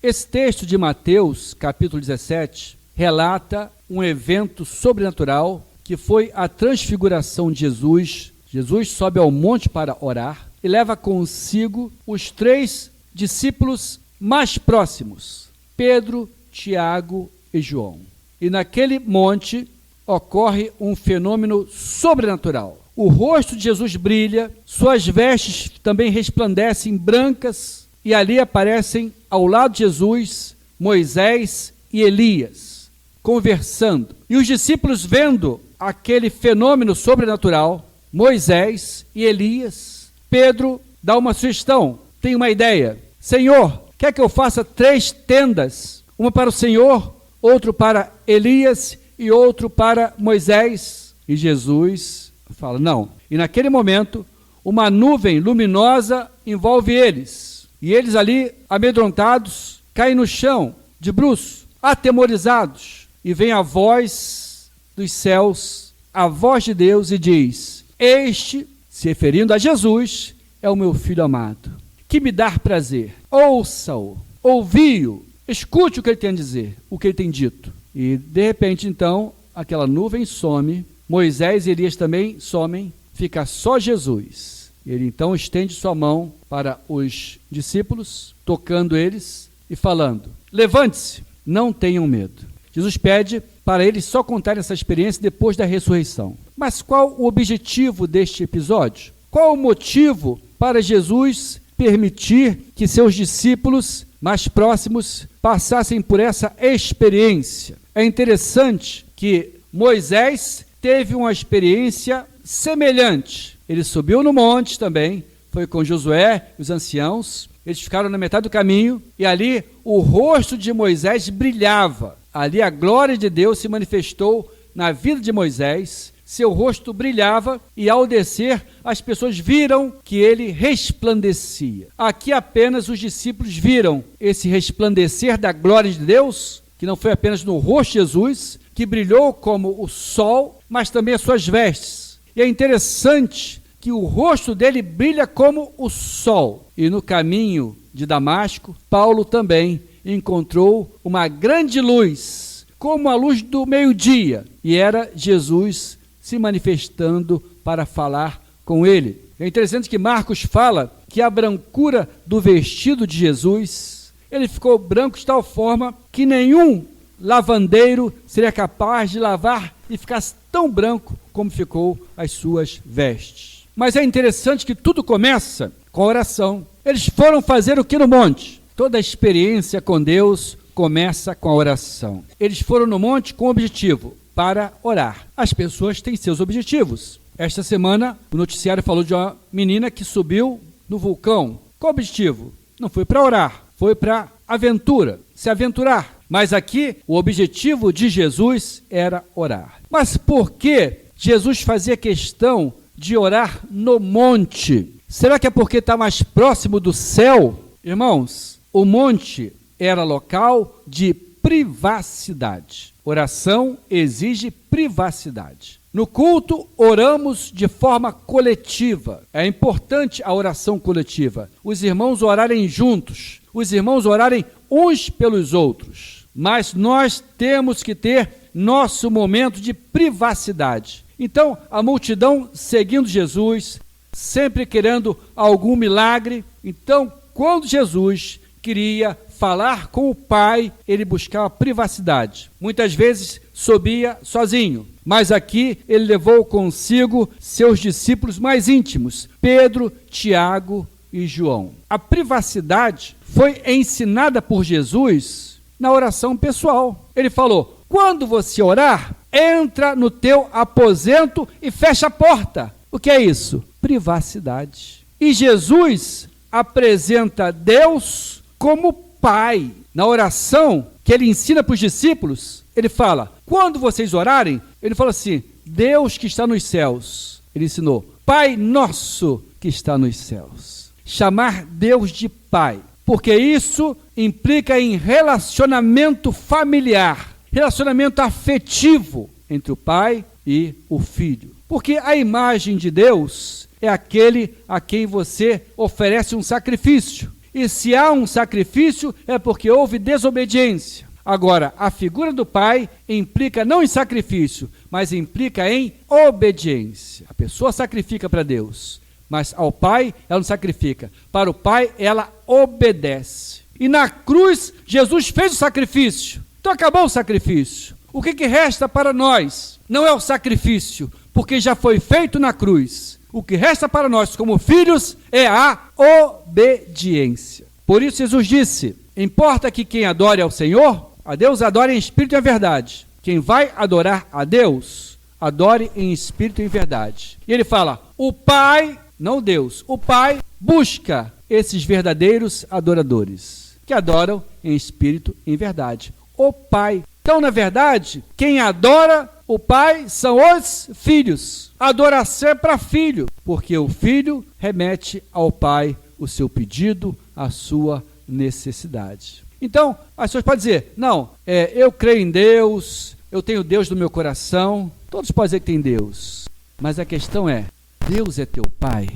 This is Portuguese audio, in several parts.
Esse texto de Mateus, capítulo 17, relata um evento sobrenatural que foi a transfiguração de Jesus. Jesus sobe ao monte para orar e leva consigo os 3 discípulos mais próximos, Pedro, Tiago e João. E naquele monte ocorre um fenômeno sobrenatural. O rosto de Jesus brilha, suas vestes também resplandecem brancas, e ali aparecem ao lado de Jesus Moisés e Elias, conversando. E os discípulos, vendo aquele fenômeno sobrenatural, Moisés e Elias, Pedro dá uma sugestão, tem uma ideia. Senhor, quer que eu faça 3 tendas? Uma para o Senhor, outro para Elias e outro para Moisés. E Jesus fala, não. E naquele momento, uma nuvem luminosa envolve eles. E eles ali, amedrontados, caem no chão, de bruços, atemorizados. E vem a voz dos céus, a voz de Deus, e diz, este, se referindo a Jesus, é o meu filho amado, que me dá prazer. Ouça-o, ouvi-o, escute o que ele tem a dizer, o que ele tem dito. E, de repente, então, aquela nuvem some, Moisés e Elias também somem, fica só Jesus. Ele, então, estende sua mão para os discípulos, tocando eles e falando, levante-se, não tenham medo. Jesus pede para eles só contarem essa experiência depois da ressurreição. Mas qual o objetivo deste episódio? Qual o motivo para Jesus permitir que seus discípulos mais próximos passassem por essa experiência? É interessante que Moisés teve uma experiência semelhante. Ele subiu no monte também, foi com Josué e os anciãos, eles ficaram na metade do caminho, e ali o rosto de Moisés brilhava. Ali a glória de Deus se manifestou na vida de Moisés, seu rosto brilhava, e ao descer, as pessoas viram que ele resplandecia. Aqui apenas os discípulos viram esse resplandecer da glória de Deus, que não foi apenas no rosto de Jesus, que brilhou como o sol, mas também as suas vestes. E é interessante que o rosto dele brilha como o sol. E no caminho de Damasco, Paulo também encontrou uma grande luz, como a luz do meio-dia, e era Jesus se manifestando para falar com ele. É interessante que Marcos fala que a brancura do vestido de Jesus, ele ficou branco de tal forma que nenhum lavandeiro seria capaz de lavar e ficasse tão branco como ficou as suas vestes. Mas é interessante que tudo começa com a oração. Eles foram fazer o que no monte? Toda a experiência com Deus começa com a oração. Eles foram no monte com o objetivo, para orar. As pessoas têm seus objetivos. Esta semana, o noticiário falou de uma menina que subiu no vulcão. Qual o objetivo? Não foi para orar, foi para aventura, se aventurar. Mas aqui, o objetivo de Jesus era orar. Mas por que Jesus fazia questão de orar no monte? Será que é porque está mais próximo do céu? Irmãos, o monte era local de privacidade. Oração exige privacidade. No culto, oramos de forma coletiva. É importante a oração coletiva. Os irmãos orarem juntos, os irmãos orarem uns pelos outros. Mas nós temos que ter nosso momento de privacidade. Então, a multidão seguindo Jesus, sempre querendo algum milagre. Então, quando Jesus queria falar com o Pai, ele buscava privacidade. Muitas vezes subia sozinho, mas aqui ele levou consigo seus discípulos mais íntimos, Pedro, Tiago e João. A privacidade foi ensinada por Jesus na oração pessoal. Ele falou, quando você orar, entra no teu aposento e fecha a porta. O que é isso? Privacidade. E Jesus apresenta Deus como Pai. Na oração que ele ensina para os discípulos, ele fala, quando vocês orarem, ele fala assim, Deus que está nos céus. Ele ensinou, Pai nosso que está nos céus. Chamar Deus de Pai, porque isso implica em relacionamento familiar, relacionamento afetivo entre o pai e o filho. Porque a imagem de Deus é aquele a quem você oferece um sacrifício. E se há um sacrifício, é porque houve desobediência. Agora, a figura do pai implica não em sacrifício, mas implica em obediência. A pessoa sacrifica para Deus, mas ao pai ela não sacrifica. Para o pai ela obedece. E na cruz, Jesus fez o sacrifício. Então acabou o sacrifício. O que resta para nós? Não é o sacrifício, porque já foi feito na cruz. O que resta para nós como filhos é a obediência. Por isso Jesus disse, importa que quem adore ao Senhor, a Deus adore em espírito e em verdade. Quem vai adorar a Deus, adore em espírito e em verdade. E ele fala, o Pai, não Deus, o Pai busca esses verdadeiros adoradores, que adoram em espírito e em verdade. O Pai. Então, na verdade, quem adora o Pai são os filhos. Adoração é para filho, porque o filho remete ao Pai o seu pedido, a sua necessidade. Então, as pessoas podem dizer, não, eu creio em Deus, eu tenho Deus no meu coração. Todos podem dizer que tem Deus. Mas a questão é, Deus é teu Pai?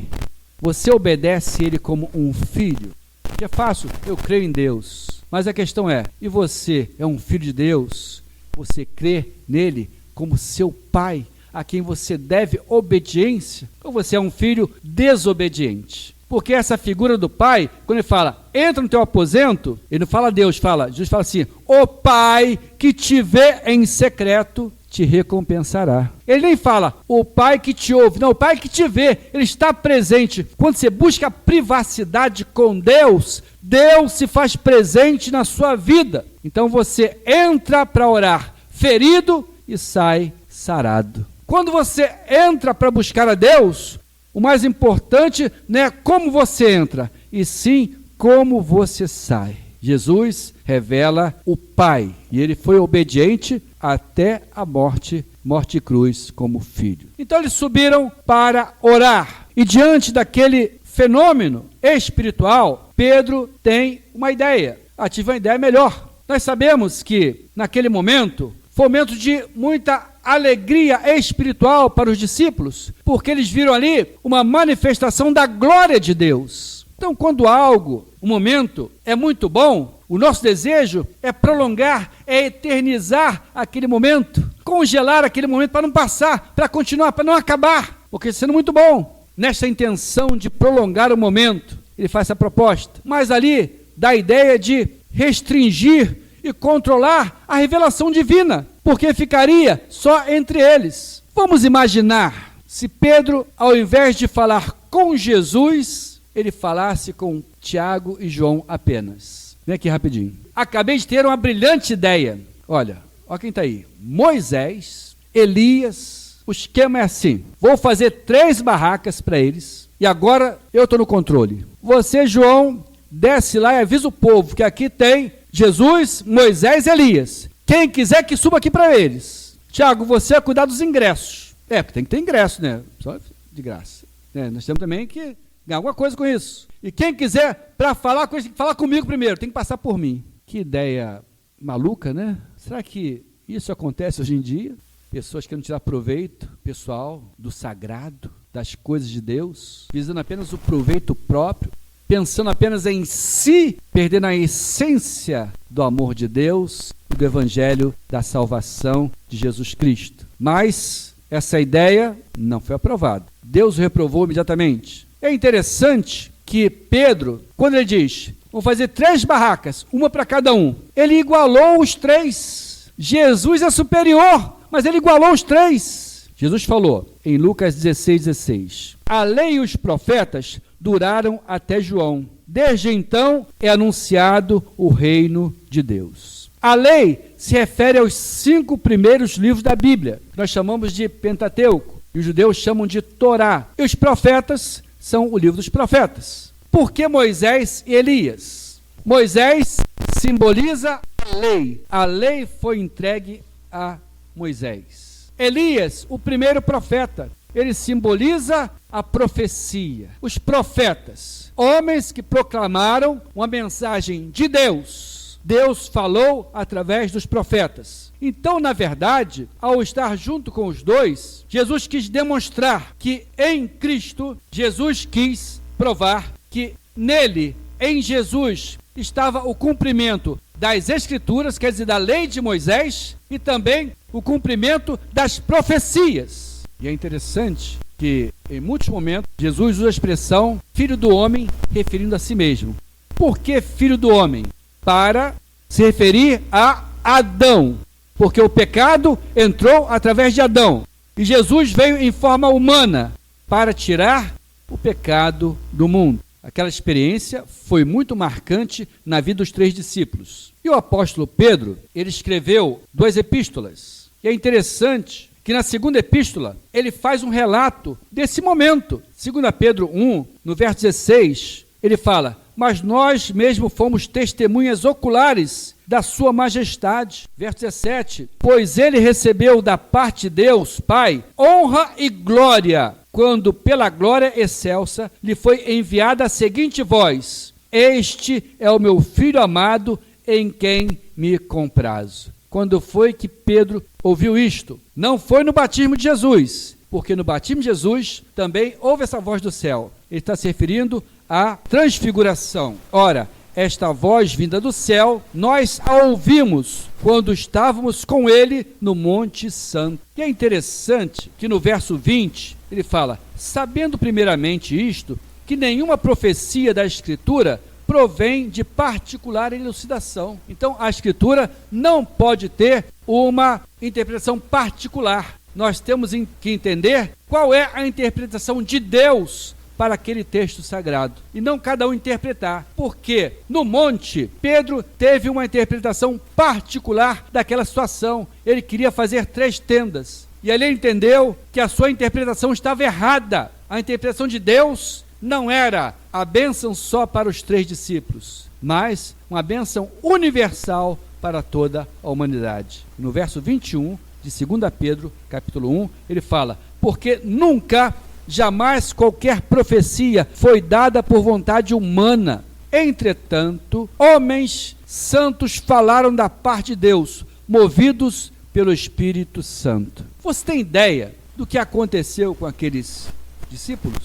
Você obedece Ele como um filho? Que é fácil, eu creio em Deus. Mas a questão é, e você é um filho de Deus? Você crê nele como seu pai, a quem você deve obediência? Ou você é um filho desobediente? Porque essa figura do pai, quando ele fala, entra no teu aposento, ele não fala Deus, Jesus fala assim, o Pai que te vê em secreto te recompensará. Ele nem fala, o Pai que te ouve, não, o Pai que te vê, ele está presente. Quando você busca a privacidade com Deus, Deus se faz presente na sua vida. Então você entra para orar ferido e sai sarado. Quando você entra para buscar a Deus, o mais importante não é como você entra, e sim como você sai. Jesus revela o Pai, e ele foi obediente até a morte e cruz como filho. Então eles subiram para orar, e diante daquele fenômeno espiritual, Pedro tem uma ideia, ativa uma ideia melhor. Nós sabemos que naquele momento, foi um momento de muita alegria espiritual para os discípulos, porque eles viram ali uma manifestação da glória de Deus. Então, quando algo, um momento, é muito bom, o nosso desejo é prolongar, é eternizar aquele momento, congelar aquele momento para não passar, para continuar, para não acabar, porque está sendo muito bom. Nesta intenção de prolongar o momento, ele faz essa proposta, mas ali dá a ideia de restringir e controlar a revelação divina, porque ficaria só entre eles. Vamos imaginar se Pedro, ao invés de falar com Jesus, ele falasse com Tiago e João apenas. Vem aqui rapidinho. Acabei de ter uma brilhante ideia. Olha quem está aí. Moisés, Elias, o esquema é assim. Vou fazer 3 barracas para eles e agora eu estou no controle. Você, João, desce lá e avisa o povo que aqui tem Jesus, Moisés e Elias. Quem quiser que suba aqui para eles. Tiago, você vai cuidar dos ingressos. Porque tem que ter ingresso, né? Só de graça. Nós temos também que ganhar alguma coisa com isso. E quem quiser, para falar com eles, tem que falar comigo primeiro, tem que passar por mim. Que ideia maluca, né? Será que isso acontece hoje em dia? Pessoas querendo tirar proveito pessoal do sagrado, das coisas de Deus, visando apenas o proveito próprio, pensando apenas em si, perdendo a essência do amor de Deus e do evangelho da salvação de Jesus Cristo. Mas essa ideia não foi aprovada. Deus o reprovou imediatamente. É interessante que Pedro, quando ele diz, vamos fazer 3 barracas, uma para cada um, ele igualou os 3. Jesus é superior, mas ele igualou os 3. Jesus falou em Lucas 16:16, a lei e os profetas duraram até João. Desde então é anunciado o reino de Deus. A lei se refere aos 5 primeiros livros da Bíblia, que nós chamamos de Pentateuco, e os judeus chamam de Torá. E os profetas são o livro dos profetas. Por que Moisés e Elias? Moisés simboliza a lei. A lei foi entregue a Moisés. Elias, o primeiro profeta, ele simboliza a profecia. Os profetas, homens que proclamaram uma mensagem de Deus. Deus falou através dos profetas. Então, na verdade, ao estar junto com os dois, Jesus quis demonstrar que em Cristo, Jesus quis provar que nele, em Jesus estava o cumprimento das Escrituras, quer dizer, da lei de Moisés, e também o cumprimento das profecias. E é interessante que, em muitos momentos, Jesus usa a expressão filho do homem, referindo a si mesmo. Por que filho do homem? Para se referir a Adão, porque o pecado entrou através de Adão, e Jesus veio em forma humana para tirar o pecado do mundo. Aquela experiência foi muito marcante na vida dos 3 discípulos. E o apóstolo Pedro, ele escreveu 2 epístolas. E é interessante que na segunda epístola, ele faz um relato desse momento. 2 Pedro 1, no verso 16, ele fala: mas nós mesmo fomos testemunhas oculares da sua majestade. Verso 17, pois ele recebeu da parte de Deus, Pai, honra e glória, quando pela glória excelsa lhe foi enviada a seguinte voz: este é o meu filho amado, em quem me comprazo. Quando foi que Pedro ouviu isto? Não foi no batismo de Jesus, porque no batismo de Jesus também houve essa voz do céu. Ele está se referindo à transfiguração. Ora, esta voz vinda do céu, nós a ouvimos quando estávamos com ele no Monte Santo. E é interessante que no verso 20, ele fala: sabendo primeiramente isto, que nenhuma profecia da Escritura provém de particular elucidação. Então, a Escritura não pode ter uma interpretação particular. Nós temos que entender qual é a interpretação de Deus para aquele texto sagrado, e não cada um interpretar, porque no monte, Pedro teve uma interpretação particular daquela situação. Ele queria fazer 3 tendas, e ali ele entendeu que a sua interpretação estava errada. A interpretação de Deus não era a bênção só para os 3 discípulos, mas uma bênção universal para toda a humanidade. No verso 21 de 2 Pedro, capítulo 1, ele fala: porque nunca, jamais qualquer profecia foi dada por vontade humana. Entretanto, homens santos falaram da parte de Deus, movidos pelo Espírito Santo. Você tem ideia do que aconteceu com aqueles discípulos?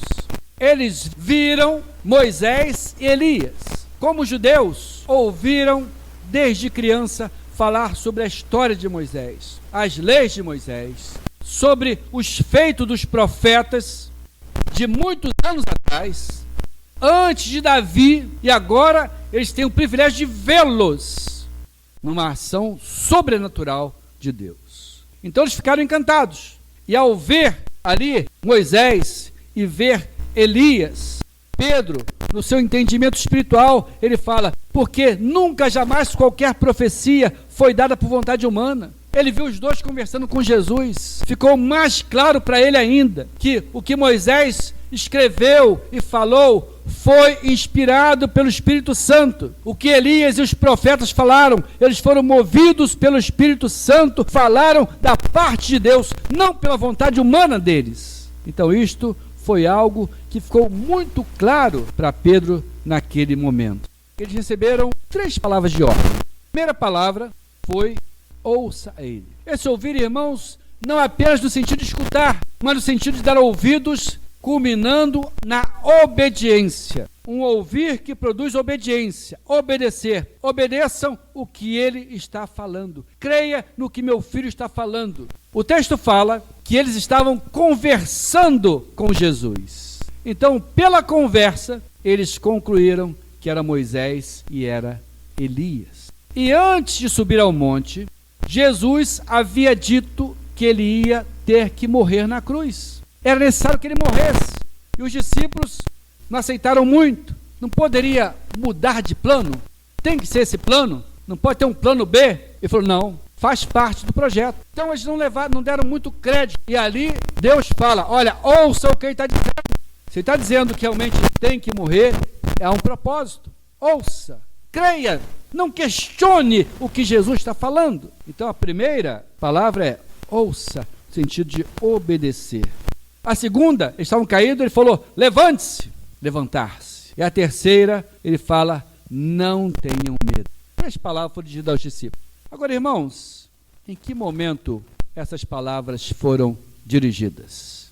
Eles viram Moisés e Elias. Como judeus, ouviram desde criança falar sobre a história de Moisés, as leis de Moisés, sobre os feitos dos profetas de muitos anos atrás, antes de Davi, e agora eles têm o privilégio de vê-los numa ação sobrenatural de Deus. Então eles ficaram encantados, e ao ver ali Moisés e ver Elias, Pedro, no seu entendimento espiritual, ele fala: porque nunca jamais qualquer profecia foi dada por vontade humana. Ele viu os 2 conversando com Jesus. Ficou mais claro para ele ainda que o que Moisés escreveu e falou foi inspirado pelo Espírito Santo. O que Elias e os profetas falaram, eles foram movidos pelo Espírito Santo, falaram da parte de Deus, não pela vontade humana deles. Então isto foi algo que ficou muito claro para Pedro naquele momento. Eles receberam 3 palavras de ordem. A primeira palavra foi: ouça a ele. Esse ouvir, irmãos, não apenas no sentido de escutar, mas no sentido de dar ouvidos, culminando na obediência. Um ouvir que produz obediência, obedecer. Obedeçam o que ele está falando. Creia no que meu filho está falando. O texto fala que eles estavam conversando com Jesus. Então, pela conversa, eles concluíram que era Moisés e era Elias. E antes de subir ao monte, Jesus havia dito que ele ia ter que morrer na cruz. Era necessário que ele morresse. E os discípulos não aceitaram muito. Não poderia mudar de plano? Tem que ser esse plano? Não pode ter um plano B? Ele falou: não, faz parte do projeto. Então eles não deram muito crédito. E ali Deus fala: olha, ouça o que ele está dizendo. Se ele está dizendo que realmente tem que morrer, é um propósito. Ouça, creia, não questione o que Jesus está falando. Então a primeira palavra é ouça, no sentido de obedecer. A segunda, eles estavam caídos, ele falou: levante-se, levantar-se. E a terceira, ele fala: não tenham medo. 3 palavras foram dirigidas aos discípulos. Agora, irmãos, em que momento essas palavras foram dirigidas?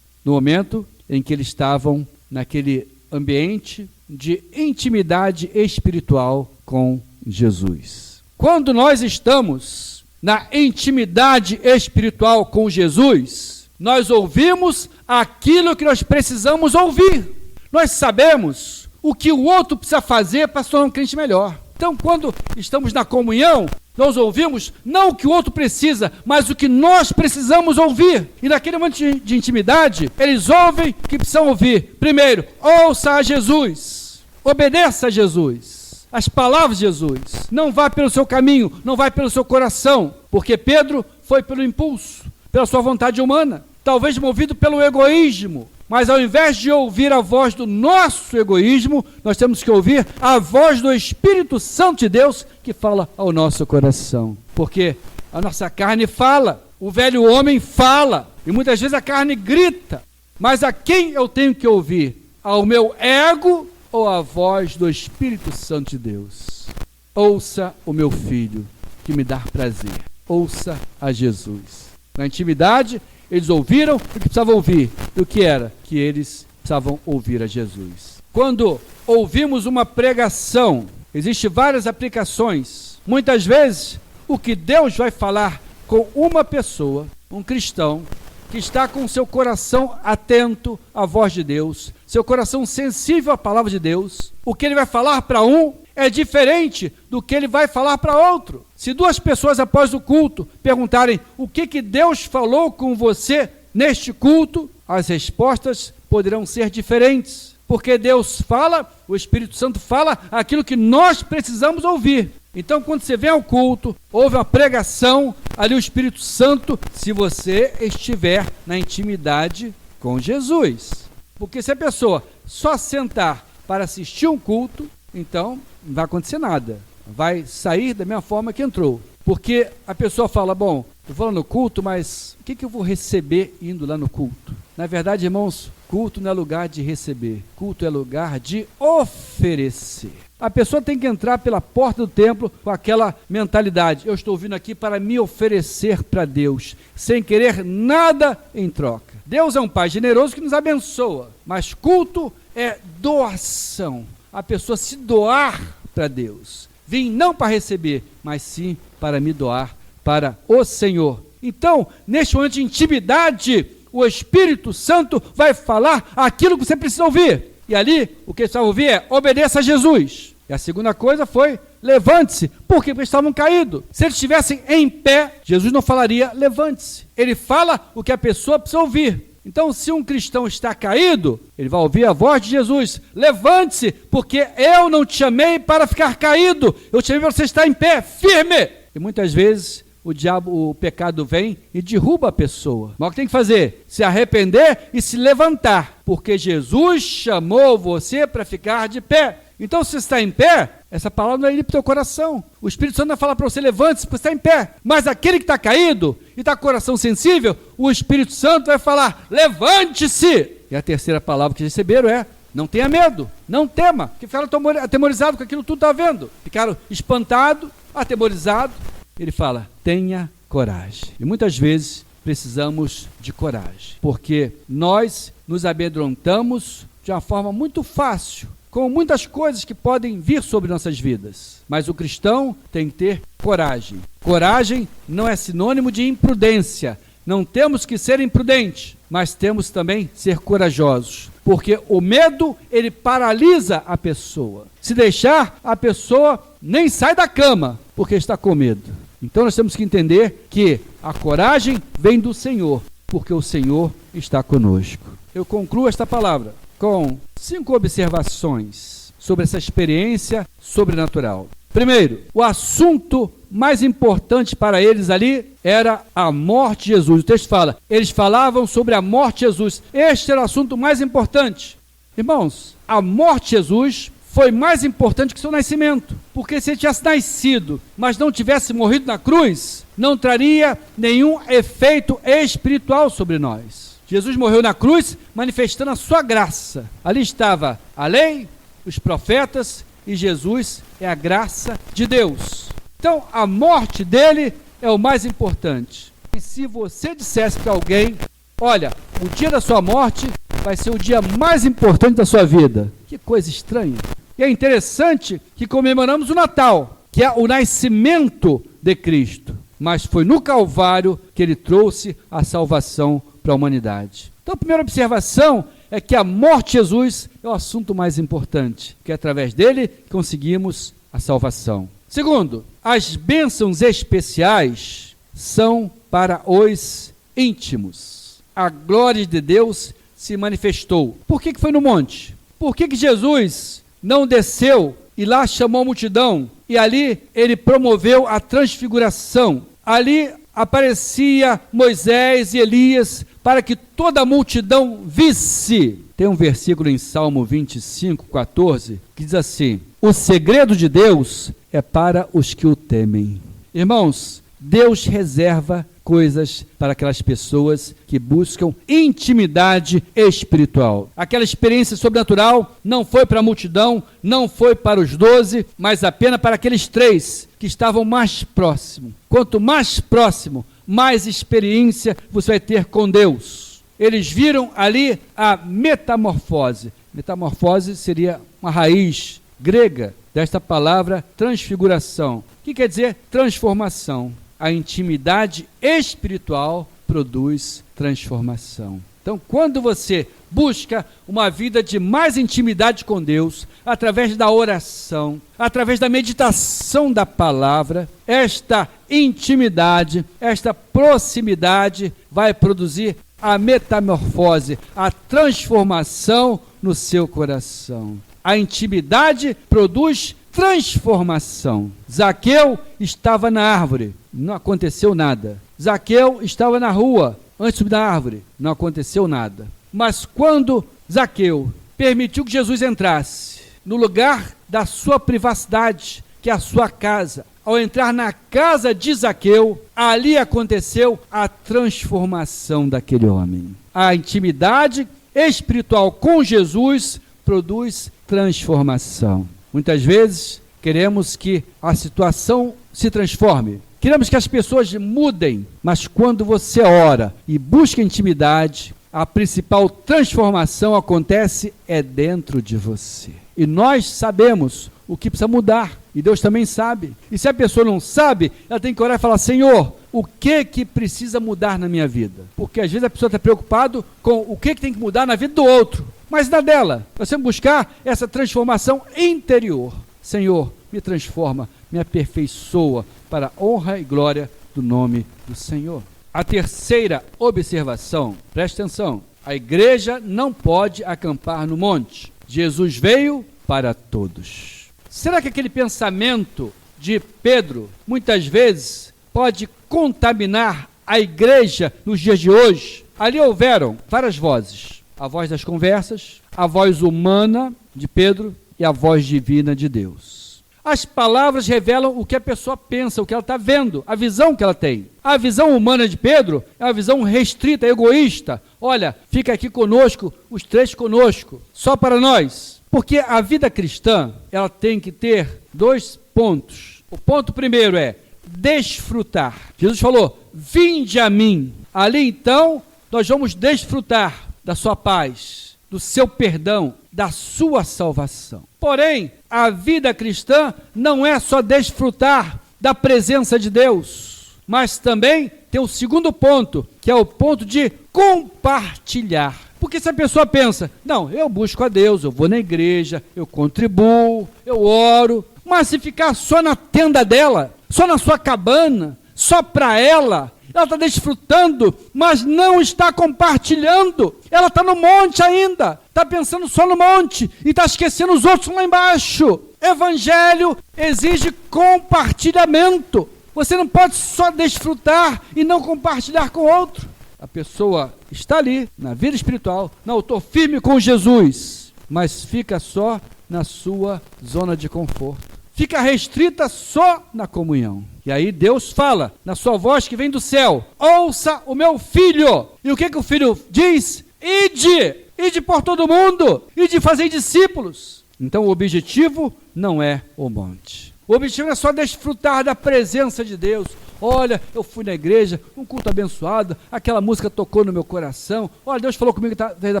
No momento em que eles estavam naquele ambiente, de intimidade espiritual com Jesus. Quando nós estamos na intimidade espiritual com Jesus, nós ouvimos aquilo que nós precisamos ouvir. Nós sabemos o que o outro precisa fazer para se tornar um crente melhor. Então, quando estamos na comunhão, nós ouvimos não o que o outro precisa, mas o que nós precisamos ouvir. E naquele momento de intimidade, eles ouvem o que precisam ouvir. Primeiro, ouça a Jesus. Obedeça a Jesus. As palavras de Jesus. Não vá pelo seu caminho, não vá pelo seu coração. Porque Pedro foi pelo impulso, pela sua vontade humana. Talvez movido pelo egoísmo. Mas ao invés de ouvir a voz do nosso egoísmo, nós temos que ouvir a voz do Espírito Santo de Deus que fala ao nosso coração. Porque a nossa carne fala, o velho homem fala, e muitas vezes a carne grita. Mas a quem eu tenho que ouvir? Ao meu ego ou à voz do Espírito Santo de Deus? Ouça o meu filho, que me dá prazer. Ouça a Jesus. Na intimidade, eles ouviram o que precisavam ouvir. E o que era? Que eles precisavam ouvir a Jesus. Quando ouvimos uma pregação, existem várias aplicações. Muitas vezes, o que Deus vai falar com uma pessoa, um cristão, que está com seu coração atento à voz de Deus, seu coração sensível à palavra de Deus, o que ele vai falar para um é diferente do que ele vai falar para outro. Se duas pessoas após o culto perguntarem o que Deus falou com você neste culto, as respostas poderão ser diferentes. Porque Deus fala, o Espírito Santo fala aquilo que nós precisamos ouvir. Então, quando você vem ao culto, houve uma pregação, ali o Espírito Santo, se você estiver na intimidade com Jesus. Porque se a pessoa só sentar para assistir um culto, então não vai acontecer nada. Vai sair da mesma forma que entrou. Porque a pessoa fala, bom, eu vou lá no culto, mas o que eu vou receber indo lá no culto? Na verdade, irmãos, culto não é lugar de receber. Culto é lugar de oferecer. A pessoa tem que entrar pela porta do templo com aquela mentalidade. Eu estou vindo aqui para me oferecer para Deus, sem querer nada em troca. Deus é um Pai generoso que nos abençoa, mas culto é doação. A pessoa se doar para Deus. Vim não para receber, mas sim para me doar para o Senhor. Então, neste momento de intimidade, o Espírito Santo vai falar aquilo que você precisa ouvir. E ali, o que você vai ouvir é, obedeça a Jesus. E a segunda coisa foi, levante-se. Por quê? Porque eles estavam caídos. Se eles estivessem em pé, Jesus não falaria, levante-se. Ele fala o que a pessoa precisa ouvir. Então, se um cristão está caído, ele vai ouvir a voz de Jesus, levante-se, porque eu não te chamei para ficar caído, eu te chamei para você estar em pé, firme. E muitas vezes o pecado vem e derruba a pessoa. Mas o que tem que fazer? Se arrepender e se levantar, porque Jesus chamou você para ficar de pé. Então, se você está em pé, essa palavra não vai ir para o teu coração. O Espírito Santo vai falar para você, levante-se, porque você está em pé. Mas aquele que está caído e está com o coração sensível, o Espírito Santo vai falar, levante-se. E a terceira palavra que receberam é, não tenha medo, não tema. Porque ficaram atemorizados com aquilo que tu está vendo. Ficaram espantados, atemorizados. Ele fala, tenha coragem. E muitas vezes precisamos de coragem. Porque nós nos amedrontamos de uma forma muito fácil, com muitas coisas que podem vir sobre nossas vidas. Mas o cristão tem que ter coragem. Coragem não é sinônimo de imprudência. Não temos que ser imprudentes, mas temos também que ser corajosos. Porque o medo, ele paralisa a pessoa. Se deixar, a pessoa nem sai da cama, porque está com medo. Então nós temos que entender que a coragem vem do Senhor, porque o Senhor está conosco. Eu concluo esta palavra com 5 observações sobre essa experiência sobrenatural. Primeiro, o assunto mais importante para eles ali era a morte de Jesus. O texto fala, eles falavam sobre a morte de Jesus. Este era o assunto mais importante. Irmãos, a morte de Jesus foi mais importante que seu nascimento. Porque se ele tivesse nascido, mas não tivesse morrido na cruz, não traria nenhum efeito espiritual sobre nós. Jesus morreu na cruz, manifestando a sua graça. Ali estava a lei, os profetas, e Jesus é a graça de Deus. Então, a morte dele é o mais importante. E se você dissesse para alguém, olha, o dia da sua morte vai ser o dia mais importante da sua vida. Que coisa estranha. E é interessante que comemoramos o Natal, que é o nascimento de Cristo. Mas foi no Calvário que ele trouxe a salvação para a humanidade. Então a primeira observação é que a morte de Jesus é o assunto mais importante, que através dele conseguimos a salvação. Segundo, as bênçãos especiais são para os íntimos. A glória de Deus se manifestou. Por que foi no monte? Por que Jesus não desceu e lá chamou a multidão e ali ele promoveu a transfiguração? Ali aparecia Moisés e Elias para que toda a multidão visse. Tem um versículo em Salmo 25, 14, que diz assim: o segredo de Deus é para os que o temem. Irmãos, Deus reserva coisas para aquelas pessoas que buscam intimidade espiritual. Aquela experiência sobrenatural não foi para a multidão, não foi para os 12, mas apenas para aqueles 3 que estavam mais próximos. Quanto mais próximo, mais experiência você vai ter com Deus. Eles viram ali a metamorfose. Metamorfose seria uma raiz grega desta palavra transfiguração. O que quer dizer transformação? A intimidade espiritual produz transformação. Então, quando você busca uma vida de mais intimidade com Deus, através da oração, através da meditação da palavra, esta intimidade, esta proximidade vai produzir a metamorfose, a transformação no seu coração. A intimidade produz transformação. Zaqueu estava na árvore, não aconteceu nada. Zaqueu estava na rua, antes de subir na árvore, não aconteceu nada. Mas quando Zaqueu permitiu que Jesus entrasse no lugar da sua privacidade, que é a sua casa, ao entrar na casa de Zaqueu, ali aconteceu a transformação daquele homem. A intimidade espiritual com Jesus produz transformação. Muitas vezes queremos que a situação se transforme, queremos que as pessoas mudem, mas quando você ora e busca intimidade, a principal transformação acontece dentro de você. E nós sabemos o que precisa mudar, e Deus também sabe. E se a pessoa não sabe, ela tem que orar e falar: Senhor, o que precisa mudar na minha vida? Porque às vezes a pessoa está preocupada com o que tem que mudar na vida do outro, mas na dela. Nós temos que buscar essa transformação interior. Senhor, me transforma, me aperfeiçoa para a honra e glória do nome do Senhor. A terceira observação, preste atenção: a igreja não pode acampar no monte. Jesus veio para todos. Será que aquele pensamento de Pedro, muitas vezes, pode contaminar a igreja nos dias de hoje? Ali houveram várias vozes: a voz das conversas, a voz humana de Pedro e a voz divina de Deus. As palavras revelam o que a pessoa pensa, o que ela está vendo, a visão que ela tem. A visão humana de Pedro é uma visão restrita, egoísta. Olha, fica aqui conosco, os 3 conosco, só para nós. Porque a vida cristã, ela tem que ter 2 pontos. O ponto primeiro é desfrutar. Jesus falou: vinde a mim. Ali então, nós vamos desfrutar da sua paz, do seu perdão, da sua salvação. Porém, a vida cristã não é só desfrutar da presença de Deus, mas também tem o segundo ponto, que é o ponto de compartilhar. Porque se a pessoa pensa: não, eu busco a Deus, eu vou na igreja, eu contribuo, eu oro, mas se ficar só na tenda dela, só na sua cabana, só para ela está desfrutando, mas não está compartilhando. Ela está no monte ainda, está pensando só no monte e está esquecendo os outros lá embaixo. Evangelho exige compartilhamento. Você não pode só desfrutar e não compartilhar com o outro. A pessoa está ali, na vida espiritual, não, eu estou firme com Jesus, mas fica só na sua zona de conforto. Fica restrita só na comunhão. E aí Deus fala, na sua voz que vem do céu: ouça o meu filho. E o que o filho diz? Ide por todo mundo, ide fazer discípulos. Então o objetivo não é o monte. O objetivo é só desfrutar da presença de Deus. olha, eu fui na igreja, um culto abençoado, aquela música tocou no meu coração, olha, Deus falou comigo através da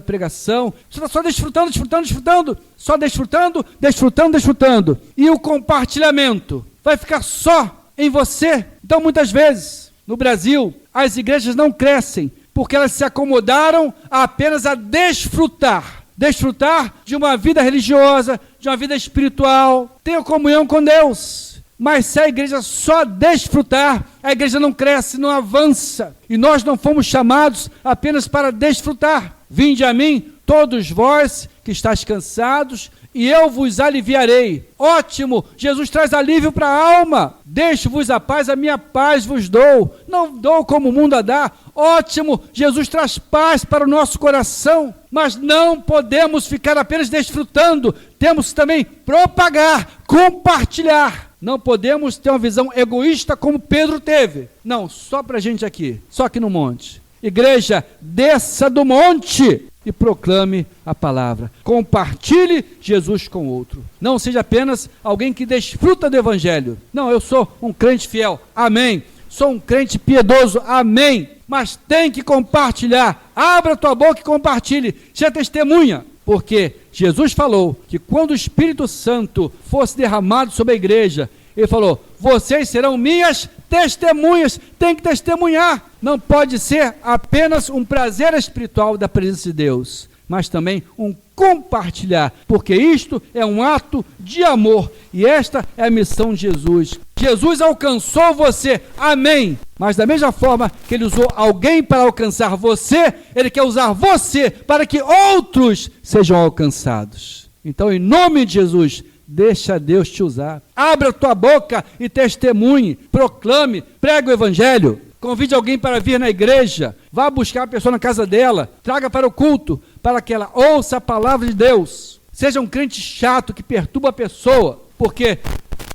pregação, você está só desfrutando, só desfrutando, e o compartilhamento vai ficar só em você. Então, muitas vezes, no Brasil, as igrejas não crescem, porque elas se acomodaram apenas a desfrutar de uma vida religiosa, de uma vida espiritual, ter comunhão com Deus. Mas se a igreja só desfrutar, a igreja não cresce, não avança. E nós não fomos chamados apenas para desfrutar. Vinde a mim, todos vós que estáis cansados, e eu vos aliviarei. Ótimo, Jesus traz alívio para a alma. Deixo-vos a paz, a minha paz vos dou. Não dou como o mundo a dá. Ótimo, Jesus traz paz para o nosso coração. Mas não podemos ficar apenas desfrutando. Temos que também propagar, compartilhar. Não podemos ter uma visão egoísta como Pedro teve. Não, só para a gente aqui, só aqui no monte. Igreja, desça do monte e proclame a palavra. Compartilhe Jesus com outro. Não seja apenas alguém que desfruta do evangelho. Não, eu sou um crente fiel. Amém. Sou um crente piedoso. Amém. Mas tem que compartilhar. Abra tua boca e compartilhe. Seja testemunha. Porque Jesus falou que quando o Espírito Santo fosse derramado sobre a igreja, ele falou, vocês serão minhas testemunhas. Tem que testemunhar. Não pode ser apenas um prazer espiritual da presença de Deus, mas também um compartilhar, porque isto é um ato de amor, e esta é a missão de Jesus. Jesus alcançou você, amém, mas da mesma forma que ele usou alguém para alcançar você, ele quer usar você para que outros sejam alcançados. Então, em nome de Jesus, deixa Deus te usar. Abra a tua boca e testemunhe, proclame, pregue o evangelho. Convide alguém para vir na igreja, vá buscar a pessoa na casa dela, traga para o culto, para que ela ouça a palavra de Deus. Seja um crente chato que perturba a pessoa, porque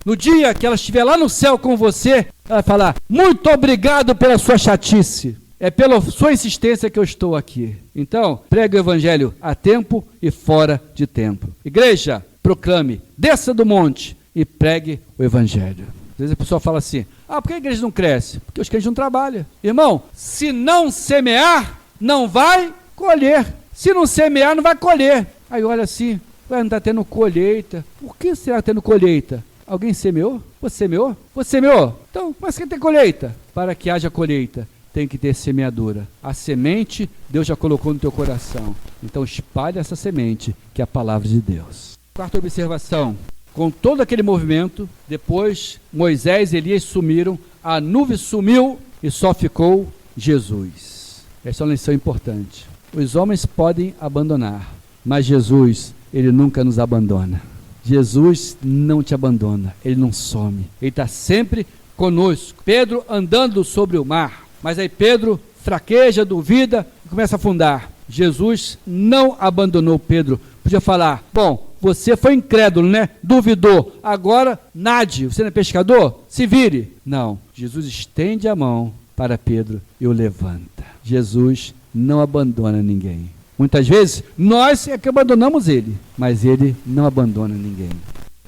no dia que ela estiver lá no céu com você, ela vai falar, muito obrigado pela sua chatice, é pela sua insistência que eu estou aqui. Então, pregue o evangelho a tempo e fora de tempo. Igreja, proclame, desça do monte e pregue o evangelho. Às vezes a pessoa fala assim, por que a igreja não cresce? Porque os crentes não trabalham. Irmão, se não semear, não vai colher. Se não semear, não vai colher. Aí olha assim, não está tendo colheita. Por que será tendo colheita? Alguém semeou? Você semeou? Você semeou? Então, mas que tem colheita? Para que haja colheita, tem que ter semeadura. A semente, Deus já colocou no teu coração. Então espalhe essa semente, que é a palavra de Deus. Quarta observação. Com todo aquele movimento, depois Moisés e Elias sumiram, a nuvem sumiu e só ficou Jesus. Essa é uma lição importante. Os homens podem abandonar, mas Jesus, ele nunca nos abandona. Jesus não te abandona, ele não some, ele está sempre conosco. Pedro andando sobre o mar, mas aí Pedro fraqueja, duvida e começa a afundar. Jesus não abandonou Pedro. Podia falar, bom, você foi incrédulo, né? Duvidou. Agora, nade. Você não é pescador? Se vire. Não. Jesus estende a mão para Pedro e o levanta. Jesus não abandona ninguém. Muitas vezes, nós é que abandonamos ele, mas ele não abandona ninguém.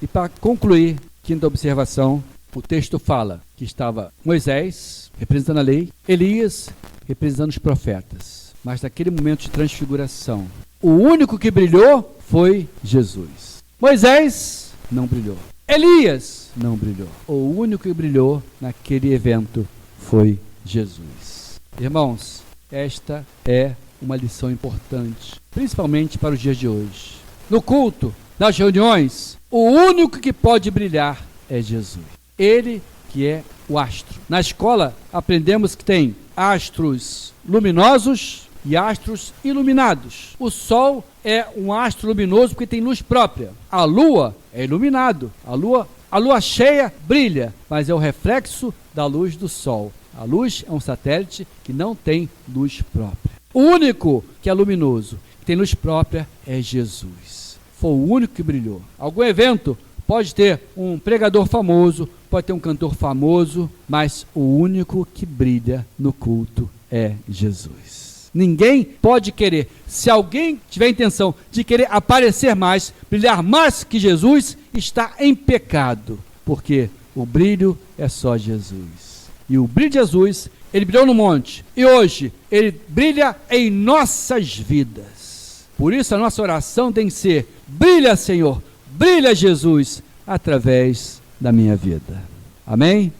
E para concluir, quinta observação, o texto fala que estava Moisés, representando a lei, Elias, representando os profetas. Mas naquele momento de transfiguração, o único que brilhou foi Jesus. Moisés não brilhou. Elias não brilhou. O único que brilhou naquele evento foi Jesus. Irmãos, esta é uma lição importante, principalmente para os dias de hoje. No culto, nas reuniões, o único que pode brilhar é Jesus. Ele que é o astro. Na escola, aprendemos que tem astros luminosos e astros iluminados. O Sol é um astro luminoso porque tem luz própria. A Lua é iluminado. A lua cheia brilha, mas é o reflexo da luz do Sol. A luz é um satélite que não tem luz própria. O único que é luminoso, que tem luz própria, é Jesus. Foi o único que brilhou. Algum evento pode ter um pregador famoso, pode ter um cantor famoso, mas o único que brilha no culto é Jesus. Ninguém pode querer. Se alguém tiver a intenção de querer aparecer mais, brilhar mais que Jesus, está em pecado, porque o brilho é só Jesus. E o brilho de Jesus, ele brilhou no monte. E hoje, ele brilha em nossas vidas. Por isso, a nossa oração tem que ser: brilha, Senhor, brilha, Jesus, através da minha vida. Amém?